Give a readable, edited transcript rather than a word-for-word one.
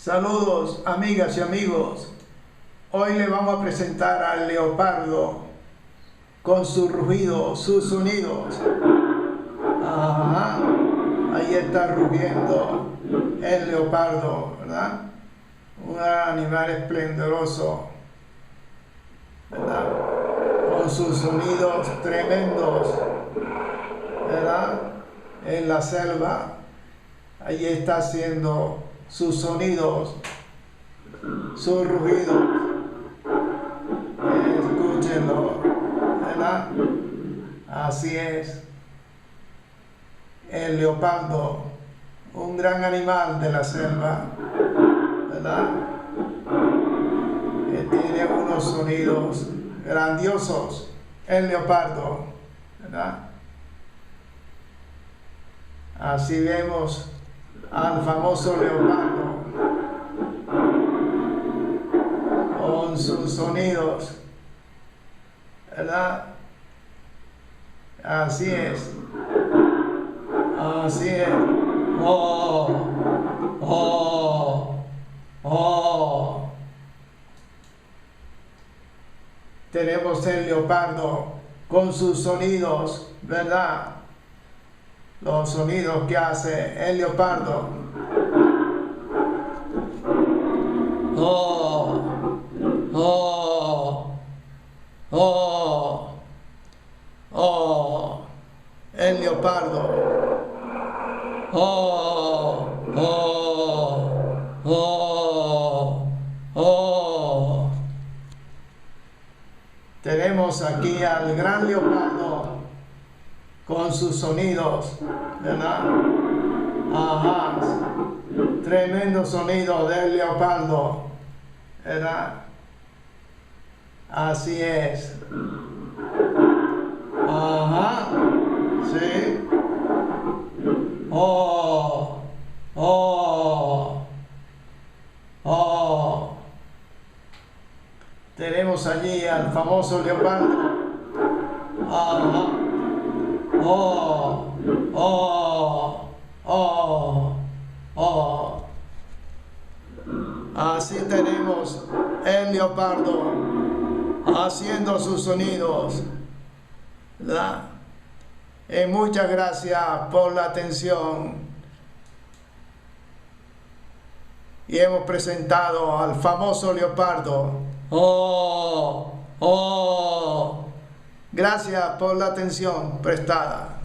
Saludos amigas y amigos. Hoy le vamos a presentar al leopardo con su rugido, sus sonidos. Ajá. Ahí está rugiendo el leopardo, ¿verdad? Un animal esplendoroso, ¿verdad? Con sus sonidos tremendos, ¿verdad? En la selva, ahí está haciendo sus sonidos, sus rugidos. Escúchenlo, ¿verdad? Así es. El leopardo, un gran animal de la selva, ¿verdad? Que tiene unos sonidos grandiosos, el leopardo, ¿verdad? Así vemos al famoso leopardo con sus sonidos, ¿verdad? Así es. Así es. Oh, oh, oh. Tenemos el leopardo con sus sonidos, ¿verdad? Los sonidos que hace el leopardo. Oh, oh, oh, oh. El leopardo. Oh, oh, oh, oh. Tenemos aquí al gran leopardo con sus sonidos, ¿verdad? Ajá. Tremendo sonido del leopardo, ¿verdad? Así es. Ajá. Sí. Oh, oh, oh. Tenemos allí al famoso leopardo. Ajá. Oh, oh, oh, oh. Así tenemos el leopardo haciendo sus sonidos, ¿verdad? Muchas gracias por la atención. Y hemos presentado al famoso leopardo. Oh, oh. Gracias por la atención prestada.